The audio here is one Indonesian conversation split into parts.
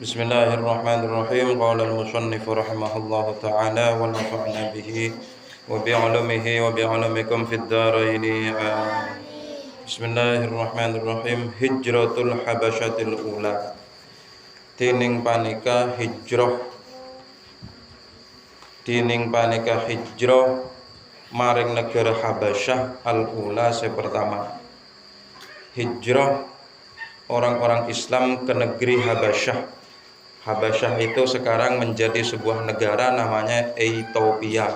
Bismillahirrahmanirrahim. Qala al-musannif rahimahullahu ta'ala wa nafa'na bihi wa bi'ulumihi wa bi'ulumikum fid dharain. Bismillahirrahmanirrahim. Hijratul habasyatil ula. Tining panika hijrah maring negara Habasyah al-ula pertama. Hijrah orang-orang Islam ke negeri Habasyah. Habasyah itu sekarang menjadi sebuah negara namanya Ethiopia.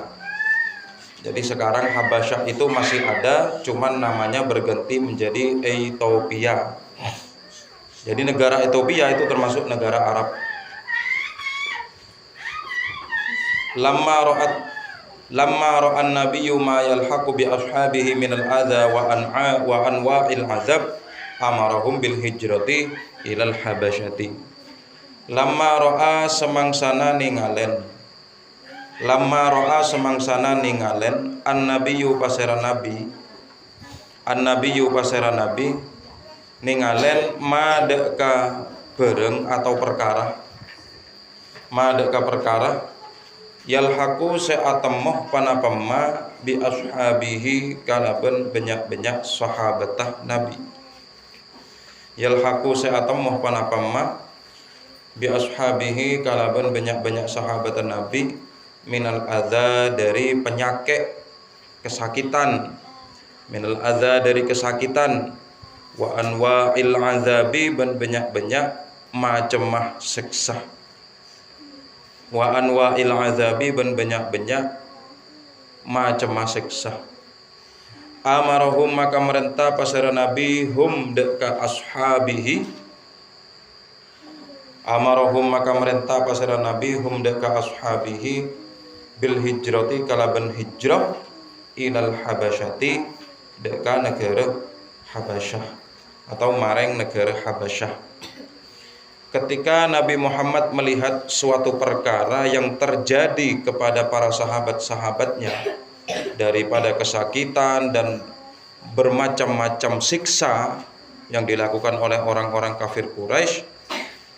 Jadi sekarang Habasyah itu masih ada, cuman namanya berganti menjadi Ethiopia. Jadi negara Ethiopia itu termasuk negara Arab. Lamma ra'an nabiyyu ma yalhaqu bi ashabihi minal adha wa anwa'il azab amarahum bil hijrati ilal habasyati. Lamma ro'a semangsana ningalen an-nabiyyu pasera nabi ningalen madeka bereng atau perkara yalhaqu seatemoh panapema bi ashabihi kalaben benyak-benyak sahabatah nabi. Yalhaqu seatemoh panapema bi ashabihi kalaban banyak-banyak sahabat Nabi minal adza dari penyakit kesakitan, wa anwa'il azabi dan banyak-banyak macam siksa, amarahum maka merintah pasara Nabi hum deka ashabihi amarahum maka merintah pasara Nabi hum deka ashabihi bil hijrati kalaban hijrah ilal habasyati deka negara Habasyah atau maring negara Habasyah. Ketika Nabi Muhammad melihat suatu perkara yang terjadi kepada para sahabat-sahabatnya daripada kesakitan dan bermacam-macam siksa yang dilakukan oleh orang-orang kafir Quraisy,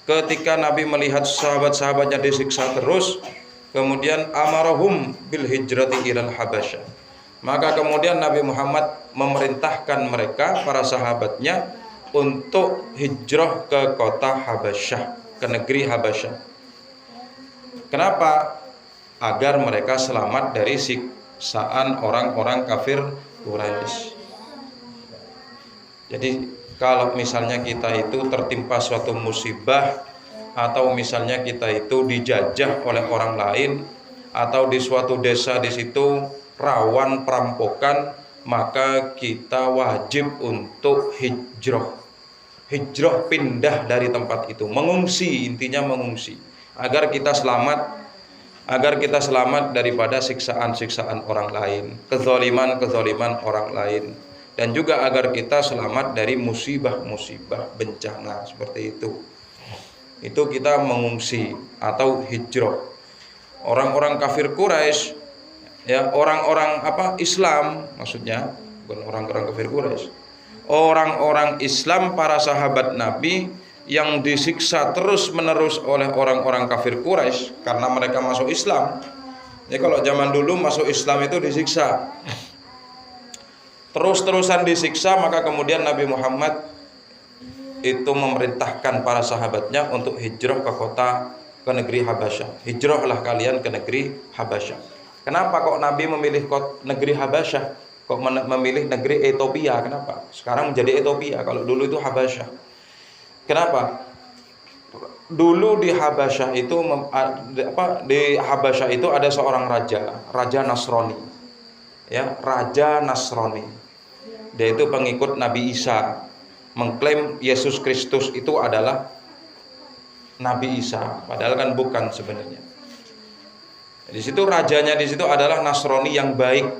ketika Nabi melihat sahabat-sahabatnya disiksa terus, kemudian amarahum bil hijrati ilal habasyah. Maka kemudian Nabi Muhammad memerintahkan mereka, para sahabatnya, untuk hijrah ke kota Habasyah, ke negeri Habasyah. Kenapa? Agar mereka selamat dari siksaan orang-orang kafir Quraisy. Jadi kalau misalnya kita itu tertimpa suatu musibah, atau misalnya kita itu dijajah oleh orang lain, atau di suatu desa di situ rawan perampokan, maka kita wajib untuk hijrah pindah dari tempat itu, mengungsi, intinya mengungsi, agar kita selamat daripada siksaan-siksaan orang lain, kezaliman orang lain, dan juga agar kita selamat dari musibah-musibah, bencana seperti itu. Itu kita mengungsi atau hijrah. Orang-orang kafir Quraisy, ya, orang-orang Islam maksudnya, bukan orang-orang kafir Quraisy. Orang-orang Islam, para sahabat Nabi yang disiksa terus-menerus oleh orang-orang kafir Quraisy karena mereka masuk Islam. Ya, kalau zaman dulu masuk Islam itu disiksa. Terus-terusan disiksa, maka kemudian Nabi Muhammad itu memerintahkan para sahabatnya untuk hijrah ke negeri Habasyah. Hijrahlah kalian ke negeri Habasyah. Kenapa kok Nabi memilih negeri Habasyah? Kok memilih negeri Ethiopia? Kenapa? Sekarang menjadi Ethiopia, kalau dulu itu Habasyah. Kenapa? Dulu di Habasyah itu ada seorang raja Nasrani. Ya, raja Nasrani. Dia itu pengikut Nabi Isa, mengklaim Yesus Kristus itu adalah Nabi Isa, padahal kan bukan sebenarnya. Di situ rajanya di situ adalah Nasrani yang baik,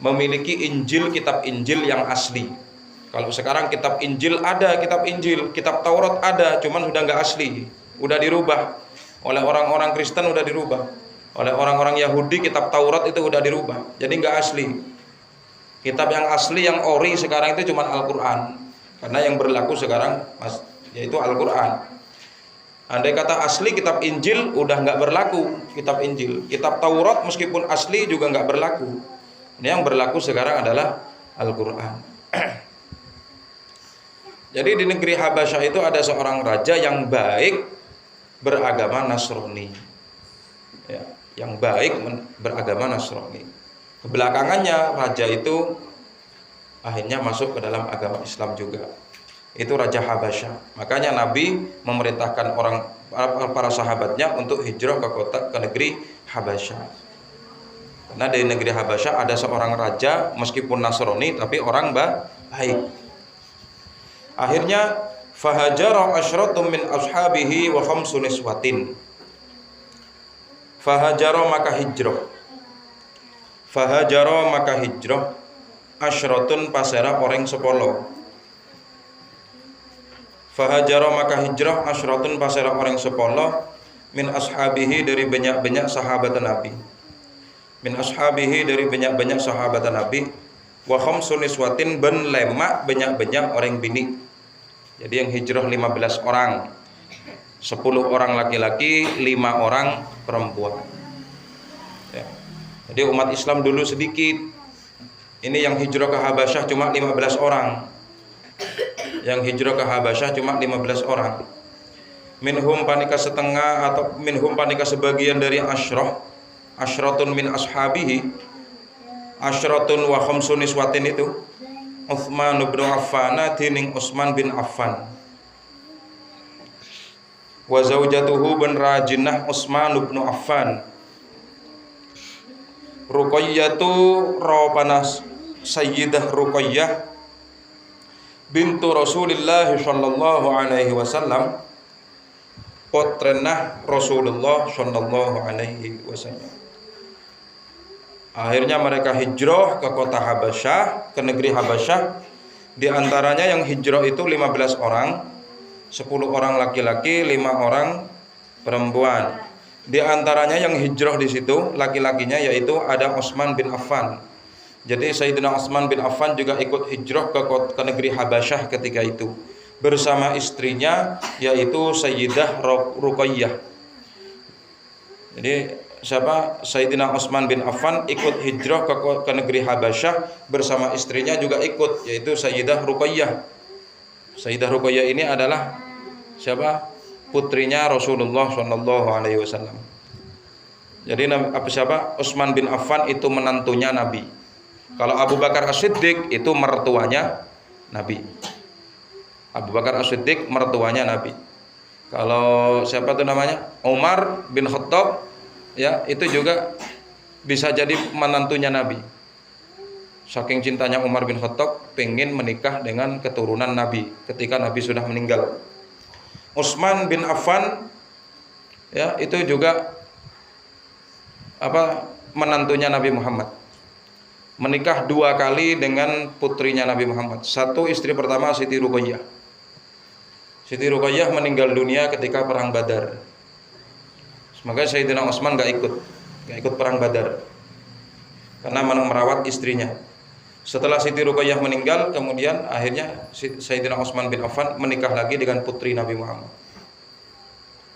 memiliki Injil, kitab Injil yang asli. Kalau sekarang kitab Injil ada, kitab Taurat ada, cuman sudah nggak asli, udah dirubah oleh orang-orang Kristen, udah dirubah oleh orang-orang Yahudi. Kitab Taurat itu udah dirubah, jadi nggak asli. Kitab yang asli, yang ori sekarang itu cuma Al-Quran, karena yang berlaku sekarang yaitu Al-Quran. Andai kata asli kitab Injil udah nggak berlaku kitab Injil. Kitab Taurat meskipun asli juga nggak berlaku. Ini yang berlaku sekarang adalah Al-Quran. Jadi di negeri Habasyah itu ada seorang raja yang baik beragama Nasrani. Ya, yang baik beragama Nasrani. Kebelakangannya raja itu akhirnya masuk ke dalam agama Islam juga. Itu Raja Habasyah. Makanya Nabi memerintahkan para sahabatnya untuk hijrah ke negeri Habasyah. Karena di negeri Habasyah ada seorang raja meskipun Nasrani tapi orang baik. Akhirnya fahajara asyratum min ashabihi wa khamsun niswatin. Fahajara maka hijrah. Fahajara maka hijrah asyratun pasera orang 10. Fahajara maka hijrah asyratun pasera orang 10 min ashabihi dari banyak-banyak sahabat Nabi. Min ashabihi dari banyak-banyak sahabat Nabi. Wa khamsun niswatin ben lemak banyak-banyak orang bini. Jadi yang hijrah 15 orang. 10 orang laki-laki, 5 orang perempuan. Ya. Jadi umat Islam dulu sedikit. Ini yang hijrah ke Habasyah cuma 15 orang. Yang hijrah ke Habasyah cuma 15 orang. Minhum panika setengah atau minhum panika sebagian dari asyratun min ashabihi. Asyratun wa khamsun niswatin itu Utsman bin Affan tining Utsman bin Affan. Wa zaujatuhu bin Rajinah Utsman bin Affan. Ruqayyatu rawapanas Sayyidah Ruqayyah bintu Rasulullah sallallahu alaihi wasallam, potrenah Rasulullah sallallahu alaihi wasallam. Akhirnya mereka hijrah ke kota Habasyah, ke negeri Habasyah. Di antaranya yang hijrah itu 15 orang, 10 orang laki-laki, 5 orang perempuan. Di antaranya yang hijrah di situ laki-lakinya yaitu ada Utsman bin Affan. Jadi Sayyidina Utsman bin Affan juga ikut hijrah ke negeri Habasyah ketika itu bersama istrinya yaitu Sayyidah Ruqayyah. Jadi Sayyidina Utsman bin Affan ikut hijrah ke negeri Habasyah bersama istrinya juga ikut yaitu Sayyidah Ruqayyah. Sayyidah Ruqayyah ini adalah putrinya Rasulullah sallallahu alaihi wasallam. Jadi Utsman bin Affan itu menantunya Nabi. Kalau Abu Bakar As-Siddiq itu mertuanya Nabi. Abu Bakar As-Siddiq mertuanya Nabi. Kalau siapa tuh namanya? Umar bin Khattab ya, itu juga bisa jadi menantunya Nabi. Saking cintanya Umar bin Khattab pengen menikah dengan keturunan Nabi ketika Nabi sudah meninggal. Utsman bin Affan ya, itu juga menantunya Nabi Muhammad. Menikah 2 kali dengan putrinya Nabi Muhammad. Satu istri pertama Siti Ruqayyah. Siti Ruqayyah meninggal dunia ketika perang Badar. Semoga Sayyidina Utsman gak ikut perang Badar karena merawat istrinya. Setelah Siti Ruqayyah meninggal, kemudian akhirnya Sayyidina Utsman bin Affan menikah lagi dengan putri Nabi Muhammad.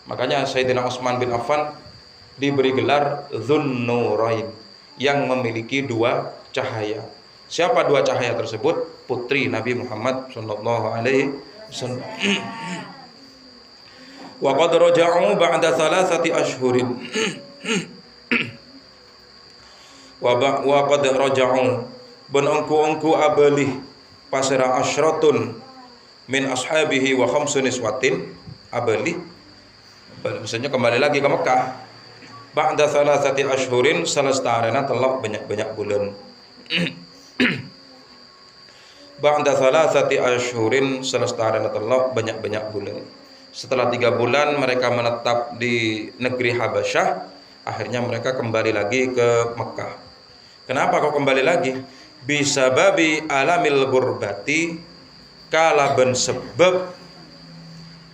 Makanya Sayyidina Utsman bin Affan diberi gelar Dzunnurain, yang memiliki 2 cahaya. Siapa 2 cahaya tersebut? Putri Nabi Muhammad sallallahu alaihi wasallam. Wa qad raja'u ba'da 3 ashhurin. Wa qad raja'u ben engku abalih pasera asyratun min ashabihi wa khamsun niswatin abalih. Maksudnya kembali lagi ke Mekah. Ba'da 3 ashhurin salastarena telok banyak-banyak bulan. Ba'da 3 ashhurin salastarena telok banyak-banyak bulan. Setelah 3 bulan mereka menetap di negeri Habasyah, akhirnya mereka kembali lagi ke Mekah. Kenapa kok kembali lagi? Bisa babi alamil gurbati, kalaban sebab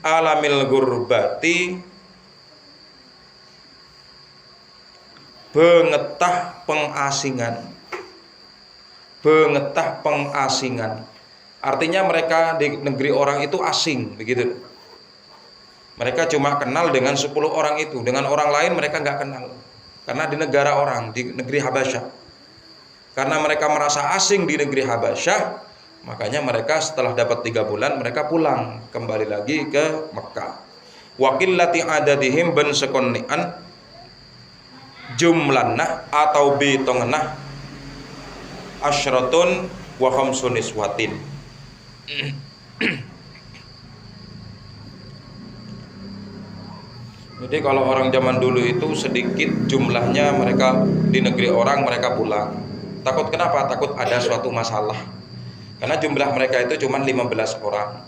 alamil gurbati bengetah pengasingan. Artinya mereka di negeri orang itu asing, begitu. Mereka cuma kenal dengan 10 orang itu, dengan orang lain mereka nggak kenal. Karena di negara orang, di negeri Habasyah. Karena mereka merasa asing di negeri Habasyah, makanya mereka setelah dapat 3 bulan mereka pulang kembali lagi ke Mekah. Wakillati adadihim ben sekonian jumlanah atau bitongenah asyratun wa khamsun niswatin. Jadi kalau orang zaman dulu itu sedikit jumlahnya, mereka di negeri orang mereka pulang. Takut kenapa? Takut ada suatu masalah. Karena jumlah mereka itu cuma 15 orang.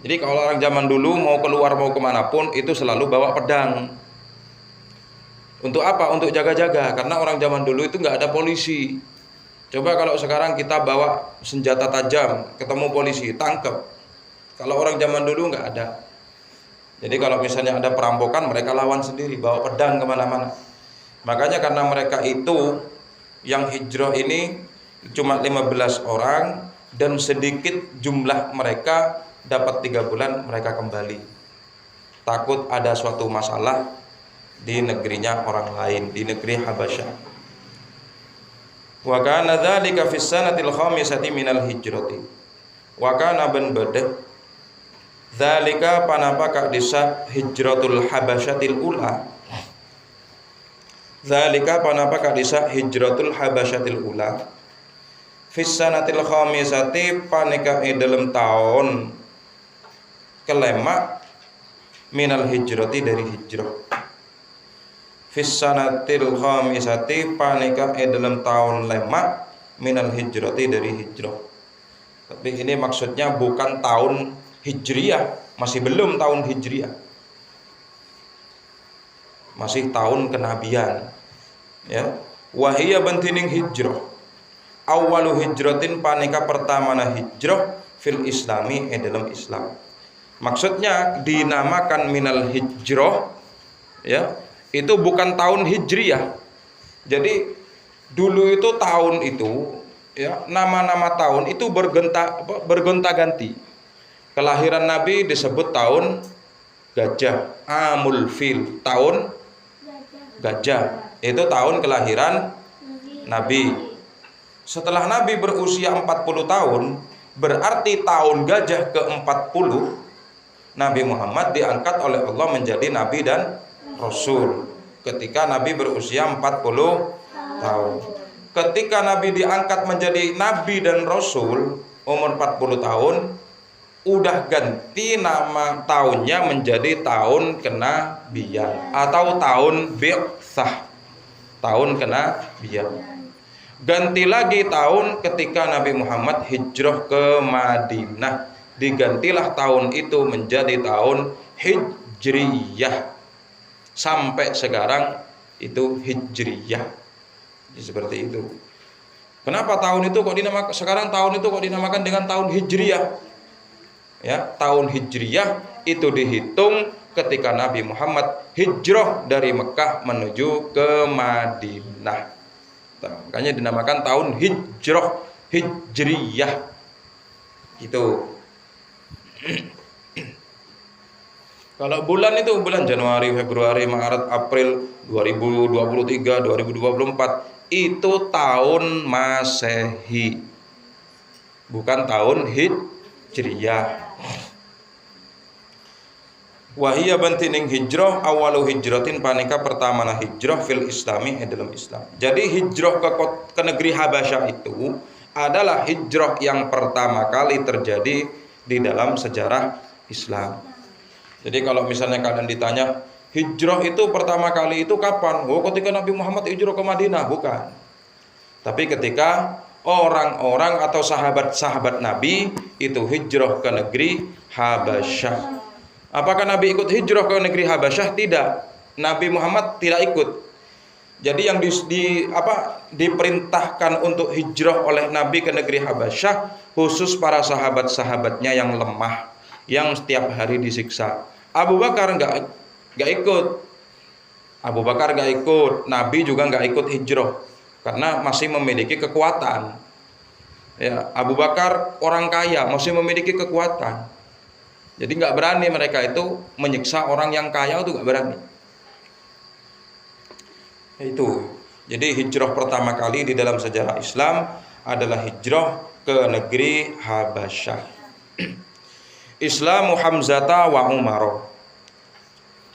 Jadi kalau orang zaman dulu mau keluar mau kemanapun itu selalu bawa pedang. Untuk apa? Untuk jaga-jaga. Karena orang zaman dulu itu nggak ada polisi. Coba kalau sekarang kita bawa senjata tajam, ketemu polisi, tangkap. Kalau orang zaman dulu nggak ada. Jadi kalau misalnya ada perampokan, mereka lawan sendiri, bawa pedang kemana-mana. Makanya karena mereka itu yang hijrah ini cuma 15 orang dan sedikit jumlah mereka, dapat 3 bulan mereka kembali. Takut ada suatu masalah di negerinya orang lain, di negeri Habasyah. Wa kana dzalika fis sanatil khamisati minal hijrati. Wa kana ban badah dzalika panapaka disa hijratul habasyatil ula. Dzalika panapaka disa hijratul habasyatil ula. Fis sanatil khamisati panika dalam tahun kelima minal hijrati dari hijrah. Fis sanatil khamisati panika dalam tahun lima minal hijrati dari hijrah. Tapi ini maksudnya bukan tahun Hijriyah, masih belum tahun Hijriyah, masih tahun kenabian. Ya, wahia bentining hijrah. Awalu hijratin panika pertama hijrah fil islami dalam Islam. Maksudnya dinamakan minal hijrah, ya, itu bukan tahun Hijriyah. Jadi dulu itu tahun itu, ya, nama-nama tahun itu bergonta-ganti. Kelahiran Nabi disebut tahun gajah, Amul Fil, tahun gajah. Itu tahun kelahiran Nabi. Setelah Nabi berusia 40 tahun, berarti tahun gajah ke-40, Nabi Muhammad diangkat oleh Allah menjadi Nabi dan Rasul. Ketika Nabi berusia 40 tahun. Ketika Nabi diangkat menjadi Nabi dan Rasul, umur 40 tahun, udah ganti nama tahunnya menjadi tahun kenabian atau tahun bi'tsah, tahun kenabian. Ganti lagi tahun ketika Nabi Muhammad hijrah ke Madinah, digantilah tahun itu menjadi tahun Hijriyah. Sampai sekarang itu Hijriyah. Jadi seperti itu. Kenapa tahun itu kok dinamakan sekarang tahun itu kok dinamakan dengan tahun Hijriyah? Ya, tahun Hijriyah itu dihitung ketika Nabi Muhammad hijrah dari Mekah menuju ke Madinah. Makanya dinamakan tahun Hijriyah. Itu. Kalau bulan itu bulan Januari, Februari, Maret, April 2023, 2024 itu tahun Masehi. Bukan tahun Hijriyah. Wahia bantining hijrah awalu hijratin panika pertama hijrah fil islami dalam Islam. Jadi hijrah ke negeri Habasyah itu adalah hijrah yang pertama kali terjadi di dalam sejarah Islam. Jadi kalau misalnya kalian ditanya hijrah itu pertama kali itu kapan? Oh, ketika Nabi Muhammad hijrah ke Madinah, bukan. Tapi ketika orang-orang atau sahabat-sahabat Nabi itu hijrah ke negeri Habasyah. Apakah Nabi ikut hijrah ke negeri Habasyah? Tidak. Nabi Muhammad tidak ikut. Jadi yang diperintahkan untuk hijrah oleh Nabi ke negeri Habasyah khusus para sahabat-sahabatnya yang lemah, yang setiap hari disiksa. Abu Bakar nggak ikut. Abu Bakar nggak ikut. Nabi juga nggak ikut hijrah karena masih memiliki kekuatan. Ya, Abu Bakar orang kaya, masih memiliki kekuatan. Jadi nggak berani mereka itu menyiksa orang yang kaya, itu nggak berani. Itu. Jadi hijrah pertama kali di dalam sejarah Islam adalah hijrah ke negeri Habasyah. Islamu Hamzata wa Umar.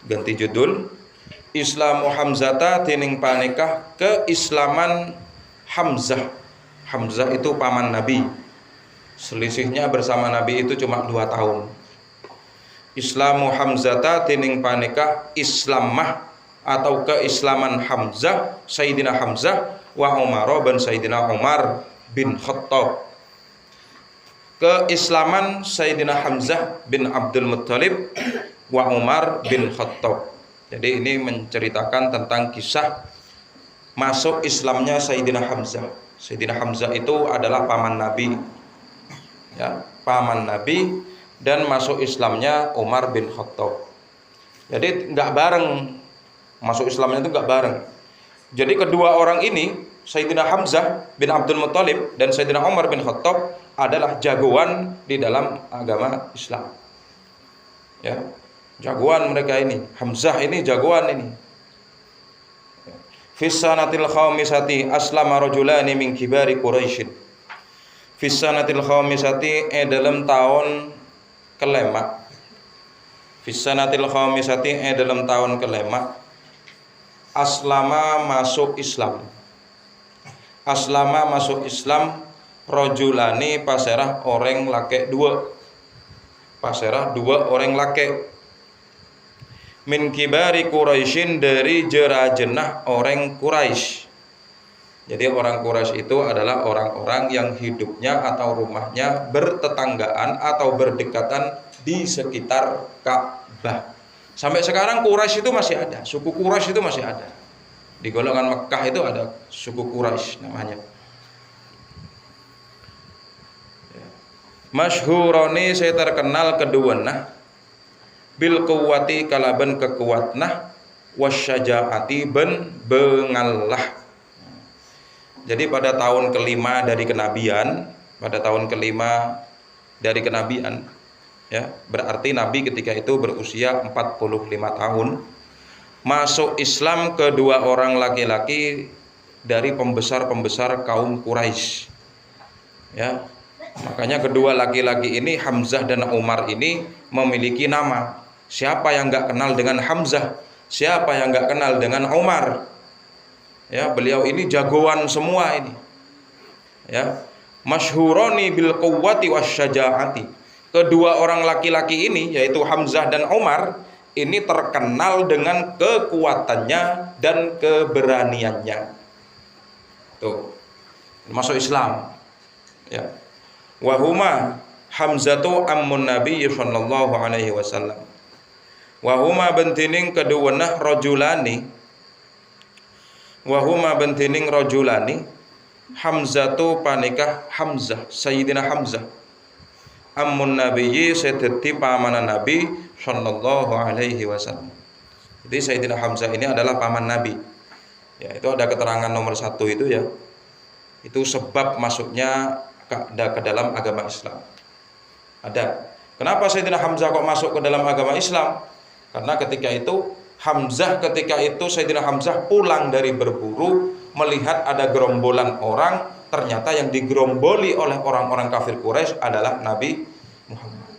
Ganti judul. Islamu Hamzata tining panikah keislaman Hamzah. Hamzah itu paman Nabi. Selisihnya bersama Nabi itu cuma 2 tahun. Islamu Hamzata tining panikah Islamah atau keislaman Hamzah, Sayyidina Hamzah wa Umar bin Sayyidina Umar bin Khattab. Keislaman Sayyidina Hamzah bin Abdul Muttalib wa Umar bin Khattab. Jadi ini menceritakan tentang kisah masuk Islamnya Sayyidina Hamzah. Sayyidina Hamzah itu adalah paman Nabi, ya, paman Nabi, dan masuk Islamnya Umar bin Khattab. Jadi nggak bareng, masuk Islamnya itu nggak bareng. Jadi kedua orang ini, Sayyidina Hamzah bin Abdul Muttalib dan Sayyidina Umar bin Khattab, adalah jagoan di dalam agama Islam. Ya, jagoan mereka ini. Hamzah ini jagoan ini. Fis-sanatil khamisati aslama rajulani min kibari Quraisy. Fis-sanatil khamisati dalam tahun kelima. Fis-sanatil khamisati dalam tahun kelima. Aslama masuk Islam. Aslama masuk Islam rajulani paserah orang laki 2. Paserah 2 orang laki. Min kibari Quraisyin dari jerajenah orang Quraisy. Jadi orang Quraisy itu adalah orang-orang yang hidupnya atau rumahnya bertetanggaan atau berdekatan di sekitar Ka'bah. Sampai sekarang Quraisy itu masih ada, suku Quraisy itu masih ada. Di golongan Mekah itu ada suku Quraisy namanya. Masyhuroni saya terkenal keduanya bil quwwati kalaban kekuatnah wasyajaati ben bengallah. Jadi pada tahun kelima dari kenabian, ya, berarti Nabi ketika itu berusia 45 tahun, masuk Islam kedua orang laki-laki dari pembesar-pembesar kaum Quraisy. Ya. Makanya kedua laki-laki ini, Hamzah dan Umar ini, memiliki nama. Siapa yang enggak kenal dengan Hamzah? Siapa yang enggak kenal dengan Umar? Ya, beliau ini jagoan semua ini. Ya. Masyhuroni bil quwwati wasyajaati. Kedua orang laki-laki ini, yaitu Hamzah dan Umar, ini terkenal dengan kekuatannya dan keberaniannya. Tuh. Masuk Islam. Ya. Wahuma Hamzatu ammun Nabi sallallahu alaihi wasallam. Wahuma bentining keduanya rajulani. Wahuma bentining rajulani. Hamzatu panikah Hamzah, Sayyidina Hamzah. Ammun Nabi sedeti paman Nabi sallallahu alaihi wasallam. Jadi Sayyidina Hamzah ini adalah paman Nabi. Ya, itu ada keterangan nomor 1 itu ya. Itu sebab masuknya ke dalam agama Islam. Ada. Kenapa Sayyidina Hamzah kok masuk ke dalam agama Islam? Karena ketika itu Sayyidina Hamzah pulang dari berburu, melihat ada gerombolan orang, ternyata yang digeromboli oleh orang-orang kafir Quraisy adalah Nabi Muhammad.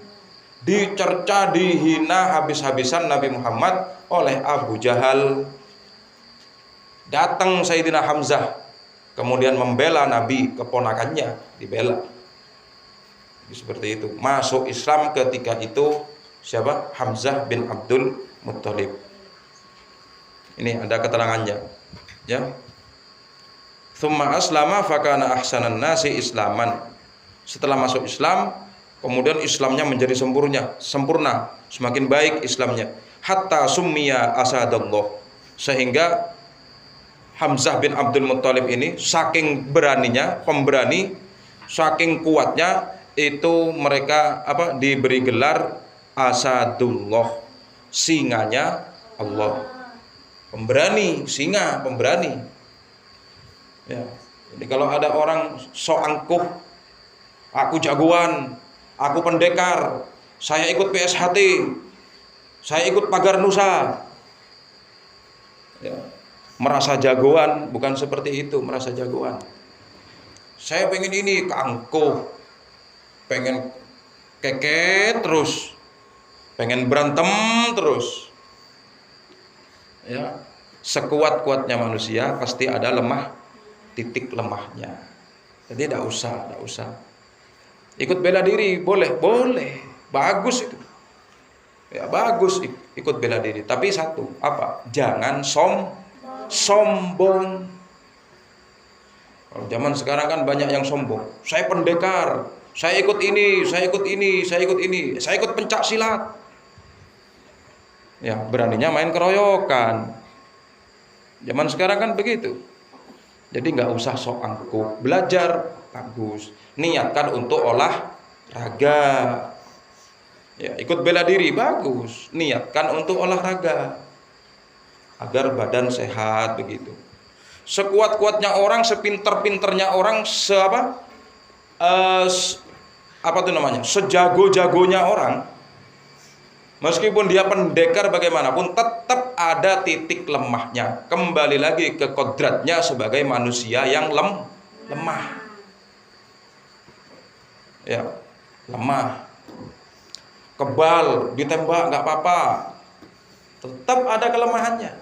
Dicerca, dihina habis-habisan Nabi Muhammad oleh Abu Jahal. Datang Sayyidina Hamzah, kemudian membela Nabi, keponakannya dibela. Seperti itu. Masuk Islam ketika itu siapa? Hamzah bin Abdul Muttalib. Ini ada keterangannya. Ya. Tsumma aslama fakana ahsanan nasi islaman. Setelah masuk Islam, kemudian Islamnya menjadi sempurna, semakin baik Islamnya. Hatta summiya asadallah. Sehingga Hamzah bin Abdul Muttalib ini saking beraninya, pemberani, saking kuatnya, itu mereka diberi gelar Asadullah, singanya Allah. Pemberani, singa, pemberani. Ya. Jadi kalau ada orang sok angkuh, aku jagoan, aku pendekar, saya ikut PSHT, saya ikut Pagar Nusa. Ya, merasa jagoan, bukan seperti itu, merasa jagoan. Saya pengen ini, keangkuh, pengen keket terus, pengen berantem terus. Ya, sekuat-kuatnya manusia pasti ada titik lemahnya. Jadi tidak usah. Ikut bela diri boleh, bagus itu. Ya bagus ikut bela diri. Tapi satu, apa? Jangan sombong. Kalau zaman sekarang kan banyak yang sombong. Saya pendekar, saya ikut ini, saya ikut pencak silat. Ya, beraninya main keroyokan. Zaman sekarang kan begitu. Jadi nggak usah sok angkuh. Belajar bagus. Niatkan untuk olahraga. Ya, ikut bela diri bagus. Niatkan untuk olahraga agar badan sehat begitu. Sekuat-kuatnya orang, sepinter-pinternya orang, sejago-jagonya orang, meskipun dia pendekar bagaimanapun, tetap ada titik lemahnya. Kembali lagi ke kodratnya sebagai manusia yang lemah. Ya, lemah. Kebal, ditembak nggak apa-apa. Tetap ada kelemahannya.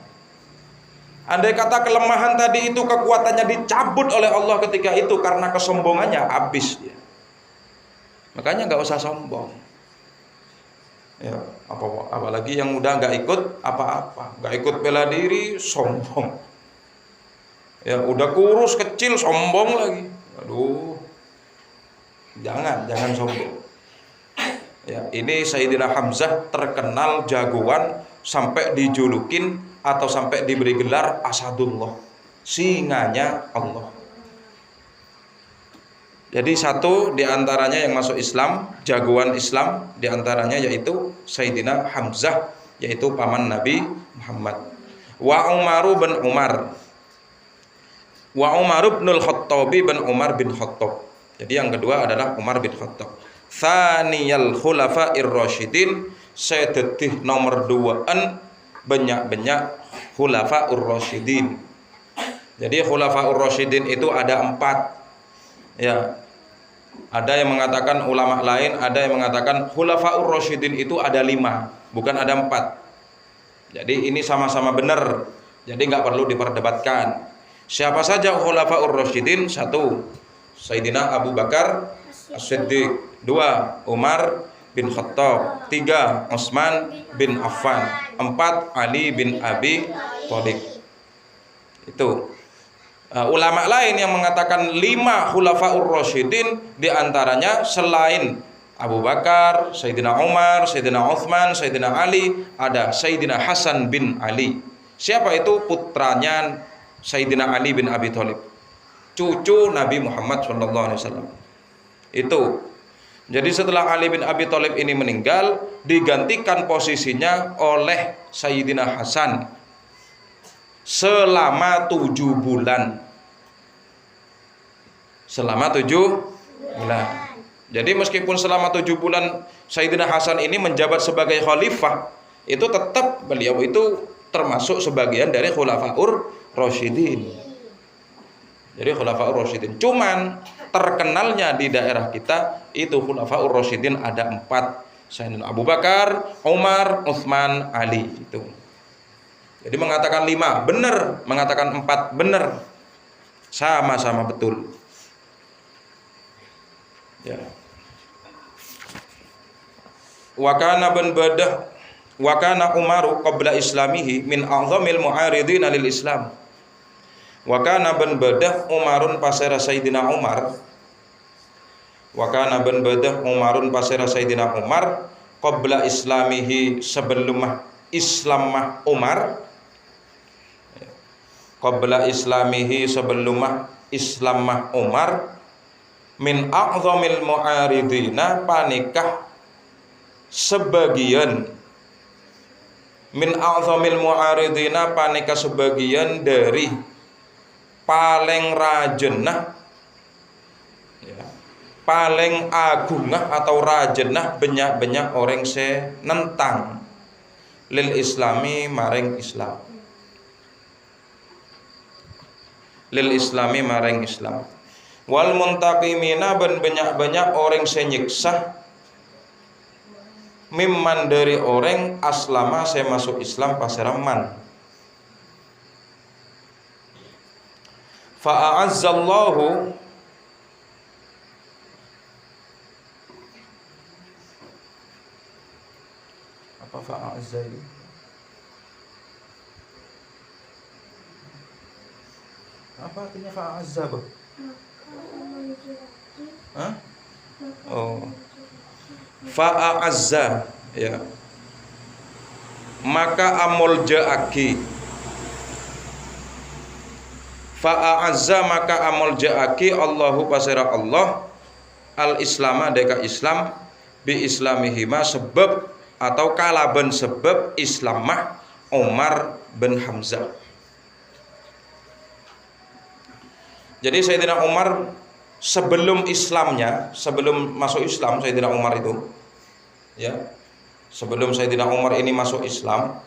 Andai kata kelemahan tadi itu kekuatannya dicabut oleh Allah ketika itu karena kesombongannya, habis dia. Makanya nggak usah sombong. Ya, apalagi yang udah nggak ikut apa-apa, nggak ikut bela diri, sombong. Ya, udah kurus kecil, sombong lagi. Aduh, jangan sombong. Ya, ini Sayyidina Hamzah terkenal jagoan sampai dijulukin atau sampai diberi gelar Asadullah, singanya Allah. Jadi satu diantaranya yang masuk Islam, jagoan Islam diantaranya yaitu Sayyidina Hamzah, yaitu paman Nabi Muhammad. Wa Umaru bin Umar, wa Umar bin Khattabi bin Umar bin Khattab. Jadi yang kedua adalah Umar bin Khattab. Tsaniyal khulafa'ir rasyidin, sedetih nomor 2an banyak khulafa'ur rasyidin. Jadi khulafa'ur rasyidin itu ada 4. Ya. Ada yang mengatakan, ulama lain ada yang mengatakan khulafa'ur rasyidin itu ada 5, bukan ada 4. Jadi ini sama-sama benar. Jadi nggak perlu diperdebatkan. Siapa saja khulafa'ur rasyidin? 1, Sayyidina Abu Bakar As-Siddiq. 2, Umar bin Khattab. 3, Utsman bin Affan. 4, Ali bin Abi Thalib. Itu ulama lain yang mengatakan 5 khulafaur rasyidin, diantaranya selain Abu Bakar, Sayyidina Umar, Sayyidina Utsman, Sayyidina Ali, ada Sayyidina Hasan bin Ali. Siapa itu? Putranya Sayyidina Ali bin Abi Thalib, cucu Nabi Muhammad SAW. Itu. Jadi setelah Ali bin Abi Thalib ini meninggal, digantikan posisinya oleh Sayyidina Hasan selama 7 bulan. Selama 7 bulan. Jadi meskipun selama 7 bulan Sayyidina Hasan ini menjabat sebagai khalifah, itu tetap beliau itu termasuk sebagian dari khulafaur rasyidin. Jadi khulafaur rasyidin. Cuman terkenalnya di daerah kita itu khulafaur rasyidin ada 4. Sayyidina Abu Bakar, Umar, Utsman, Ali itu. Jadi mengatakan 5 benar, mengatakan 4 benar. Sama-sama betul. Ya. Wa kana Umaru qabla islamihi min a'zamil mu'aridin lil Islam. Wa kana bin Badah Umarun pasera Sayyidina Umar. Wa kana bin Badah Umarun pasera Sayyidina Umar qabla islamihi, sebelum Islamah Umar. Qabla islamihi, sebelum Islamah Umar, min a'zamil mu'aridina, panikah sebagian, min a'zamil mu'aridina, panikah sebagian dari paling rajenah, ya, paling agungah atau rajenah banyak-banyak orang se nentang lil islami maring Islam, lil islami maring Islam. Wal muntaqimina ben banyak-banyak orang se nyiksa mimman dari orang aslama saya masuk Islam paseraman. Fa'azzallahu apa fa'azza ini? Apa artinya fa'azza, Bang? Hah? Oh. Fa'azza ya. Maka amul ja'aki. Fa'azza maka amul ja'aki Allahu pasira Allah al-islama deka Islam bi islamihima sebab atau kalaban sebab Islamah Umar bin Hamzah. Jadi Sayyidina Umar sebelum Islamnya, sebelum masuk Islam Sayyidina Umar itu, ya, sebelum Sayyidina Umar ini masuk Islam,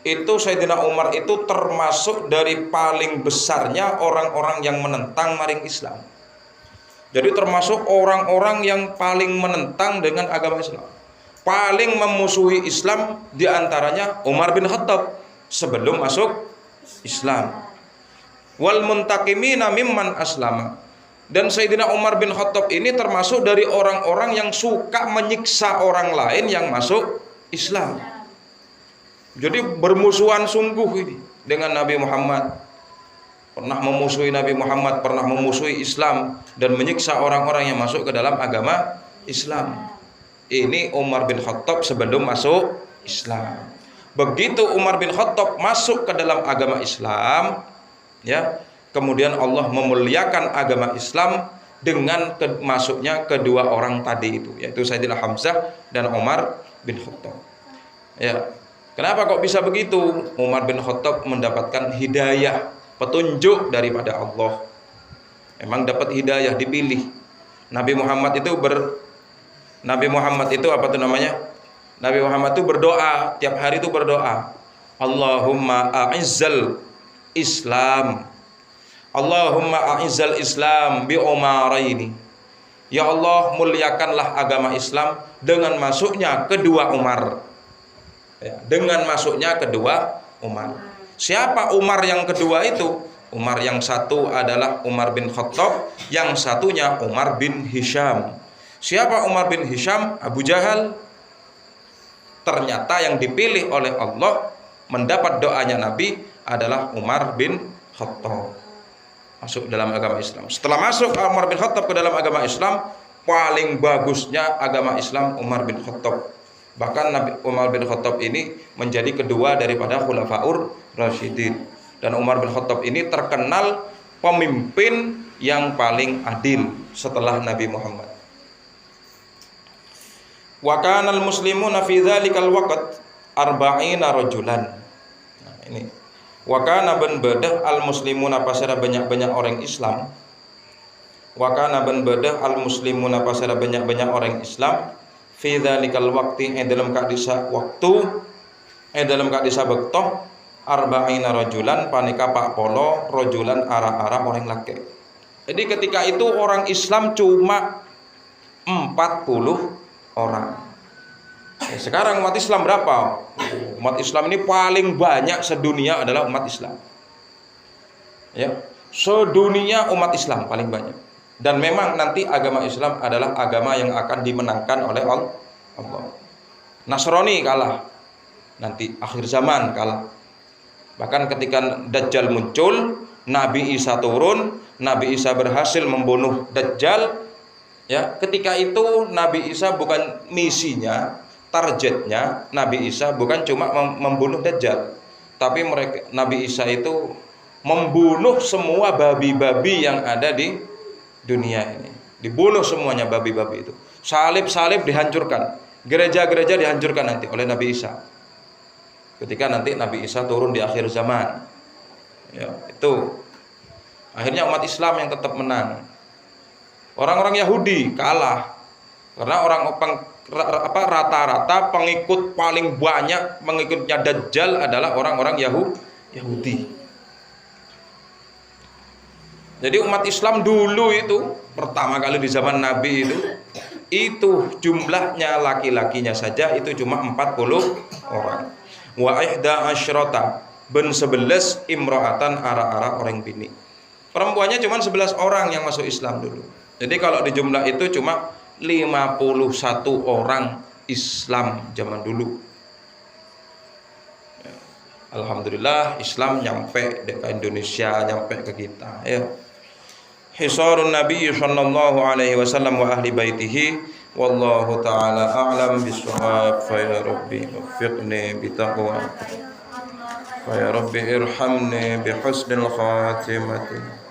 itu Sayyidina Umar itu termasuk dari paling besarnya orang-orang yang menentang maring Islam. Jadi termasuk orang-orang yang paling menentang dengan agama Islam, paling memusuhi Islam diantaranya Umar bin Khattab sebelum masuk Islam. Wal muntaqimina mimman aslama. Dan Sayyidina Umar bin Khattab ini termasuk dari orang-orang yang suka menyiksa orang lain yang masuk Islam. Jadi bermusuhan sungguh ini dengan Nabi Muhammad. Pernah memusuhi Nabi Muhammad, pernah memusuhi Islam dan menyiksa orang-orang yang masuk ke dalam agama Islam. Ini Umar bin Khattab sebelum masuk Islam. Begitu Umar bin Khattab masuk ke dalam agama Islam, ya, kemudian Allah memuliakan agama Islam dengan masuknya kedua orang tadi itu, yaitu Sayyidina Hamzah dan Umar bin Khattab. Ya, kenapa kok bisa begitu? Umar bin Khattab mendapatkan hidayah, petunjuk daripada Allah. Memang dapat hidayah, dipilih. Nabi Muhammad itu apa tuh namanya? Nabi Muhammad itu berdoa, tiap hari itu berdoa, Allahumma a'izzal Islam, Allahumma a'izzal Islam bi umaraini. Ya Allah, muliakanlah agama Islam dengan masuknya kedua Umar. Ya, dengan masuknya kedua Umar. Siapa Umar yang kedua itu? Umar yang satu adalah Umar bin Khattab, yang satunya Umar bin Hisham. Siapa Umar bin Hisham? Abu Jahal. Ternyata yang dipilih oleh Allah mendapat doanya Nabi adalah Umar bin Khattab masuk dalam agama Islam. Setelah masuk Umar bin Khattab ke dalam agama Islam, paling bagusnya agama Islam Umar bin Khattab. Bahkan Nabi Umar bin Khattab ini menjadi kedua daripada Khulafaur Rasyidin. Dan Umar bin Khattab ini terkenal pemimpin yang paling adil setelah Nabi Muhammad. Wa kanal muslimuna fi dzalikal waqt arba'ina rajulan. Nah, ini wa kana ban badah al muslimuna pasara banyak-banyak orang Islam. Wa kana ban badah al muslimuna pasara banyak-banyak orang Islam fi dzalikal waqti dalam kadisa waktu dalam kadisa bektoh arba'ina rajulan panika pak polo rajulan arah-arah orang laki. Jadi ketika itu orang Islam cuma 40 orang. Sekarang umat Islam berapa? Umat Islam ini paling banyak sedunia adalah umat Islam. Ya, sedunia umat Islam paling banyak. Dan memang nanti agama Islam adalah agama yang akan dimenangkan oleh Allah. Nasrani kalah, nanti akhir zaman kalah. Bahkan ketika Dajjal muncul, Nabi Isa turun, Nabi Isa berhasil membunuh Dajjal. Ya, ketika itu Nabi Isa bukan misinya, targetnya Nabi Isa bukan cuma membunuh Dajjal, tapi Nabi Isa itu membunuh semua babi-babi yang ada di dunia ini. Dibunuh semuanya babi-babi itu. Salib-salib dihancurkan, gereja-gereja dihancurkan nanti oleh Nabi Isa. Ketika nanti Nabi Isa turun di akhir zaman. Ya, itu akhirnya umat Islam yang tetap menang. Orang-orang Yahudi kalah karena rata-rata pengikut paling banyak pengikutnya Dajjal adalah orang-orang Yahudi. Jadi umat Islam dulu itu pertama kali di zaman Nabi itu jumlahnya laki-lakinya saja itu cuma 40 orang. Wa ihda asyrata ben 11 imra'atan ara-ara orang bini. Perempuannya cuma 11 orang yang masuk Islam dulu. Jadi kalau di jumlah itu cuma 51 orang Islam zaman dulu. Alhamdulillah Islam nyampe ke Indonesia, nyampe ke kita ya. Hisarun Nabi sallallahu alaihi wasallam wa ahli baitihi wallahu taala a'lam bissawab. Fa ya rabbi waffiqni bi taqwa fa ya rabbi irhamni bi husnil khatimati